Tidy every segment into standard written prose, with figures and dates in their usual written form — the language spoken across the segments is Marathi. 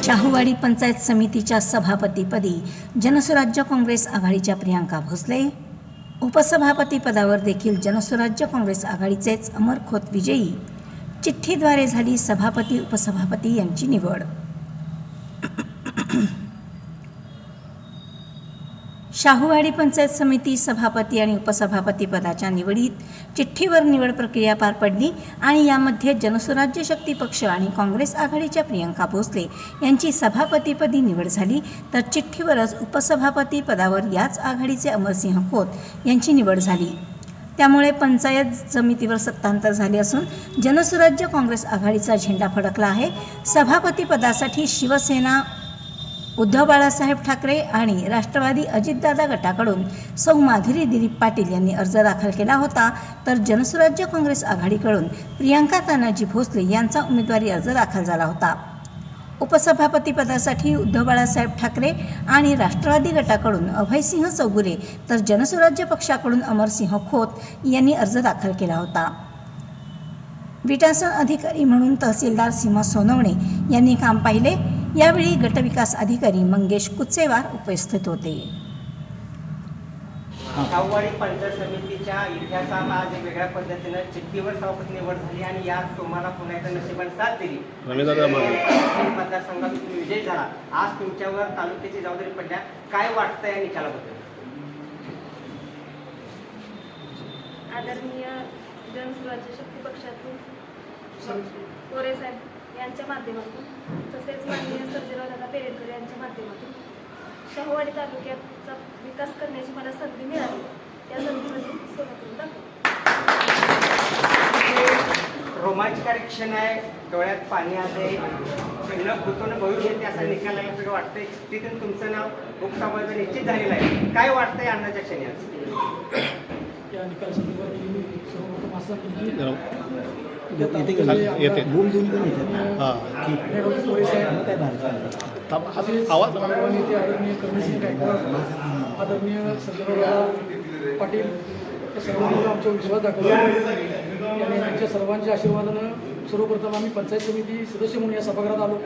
शाहूवाडी पंचायत समितीच्या सभापतीपदी जनसुराज्य काँग्रेस आघाडीच्या प्रियांका भोसले, उपसभापती पदावर देखील जनसुराज्य काँग्रेस आघाडीचेच अमर खोत विजयी. चिठ्ठीद्वारे झाली सभापती उपसभापती यांची निवड. शाहूवाडी पंचायत समिती सभापती आणि उपसभापती पदाच्या निवडीत चिठ्ठीवर निवड प्रक्रिया पार पडली आणि यामध्ये जनसुराज्य शक्ती पक्ष आणि काँग्रेस आघाडीच्या प्रियांका भोसले यांची सभापतीपदी निवड झाली, तर चिठ्ठीवरच उपसभापती पदावर याच आघाडीचे अमरसिंह खोत यांची निवड झाली. त्यामुळे पंचायत समितीवर सत्तांतर झाले असून जनसुराज्य काँग्रेस आघाडीचा झेंडा फडकला आहे. सभापती पदासाठी शिवसेना उद्धव बाळासाहेब ठाकरे आणि राष्ट्रवादी अजितदादा गटाकडून सौ माधुरी दिलीप पाटील यांनी अर्ज दाखल केला होता, तर जनसुराज्य काँग्रेस आघाडीकडून प्रियांका तानाजी भोसले यांचा उमेदवारी अर्ज दाखल झाला होता. उपसभापती पदासाठी उद्धव बाळासाहेब ठाकरे आणि राष्ट्रवादी गटाकडून अभयसिंह चौगुले तर जनसुराज्य पक्षाकडून अमरसिंह खोत यांनी अर्ज दाखल केला होता. विटासन अधिकारी म्हणून तहसीलदार सीमा सोनवणे यांनी काम पाहिले. यावेळी गटविकास अधिकारी मंगेश कुचेवार उपस्थित होते. शाहूवाडी पंचायत समितीच्या इतिहासात आज वेगळ्या पद्धतीनं चिठ्ठीवर सभापती निवड झाली आणि यात तुम्हाला पुन्हा एकदा नशिबाने साथ दिली. मतदारसंघात तुम्ही विजय झाला. आज तुमच्यावर तालुक्याची जबाबदारी पडल्या, काय वाटतं या निकालाबद्दल? आदरणीय जनसुराज्य शक्ती पक्षातून कोरे साहेब यांच्या माध्यमातून तसेच माननीय सर्जेराव दादा पेरेडकर यांच्या माध्यमातून शाहूवाडी तालुक्याचा विकास करण्याची मला संधी मिळाली. त्या संधीमध्ये सोनं करून दाखवलं. रोमांचकारी क्षण आहे, डोळ्यात पाणी आले, न भूतोनं भविष्य असा निकाल आहे असं वाटतंय. तिथून तुमचं नाव उपसभापती निश्चित झालेलं आहे. काय वाटतंय अन्नाच्या क्षणी आज? या निकालासंदर्भात मी सर्वप्रथम असं आदरणीय कर्णसिंह गायकवाड, आदरणीय सर्जेराव पाटील या सर्वांनी आमचा विश्वास दाखवला आणि त्यांच्या सर्वांच्या आशीर्वादानं सर्वप्रथम आम्ही पंचायत समिती सदस्य म्हणून या सभागृहात आलो.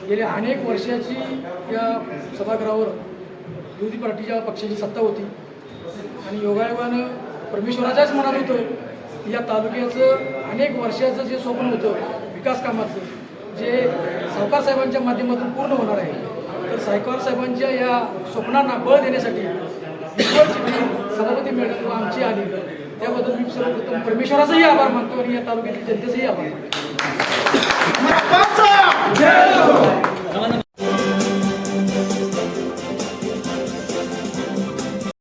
गेल्या अनेक वर्षाची या सभागृहावर विरोधी पार्टीच्या पक्षाची सत्ता होती आणि योगायोगानं परमेश्वराच्याच मनात होतं या तालुक्याचं अनेक वर्षाचं जे स्वप्न होतं विकास कामाचं, जे सावकार साहेबांच्या माध्यमातून पूर्ण होणार आहे. तर सावकार साहेबांच्या या स्वप्नांना बळ देण्यासाठी सभापती मॅडम आमची आली. त्याबद्दल मी सर्वप्रथम परमेश्वराचाही आभार मानतो आणि या तालुक्यातील जनतेचाही आभार मानतो.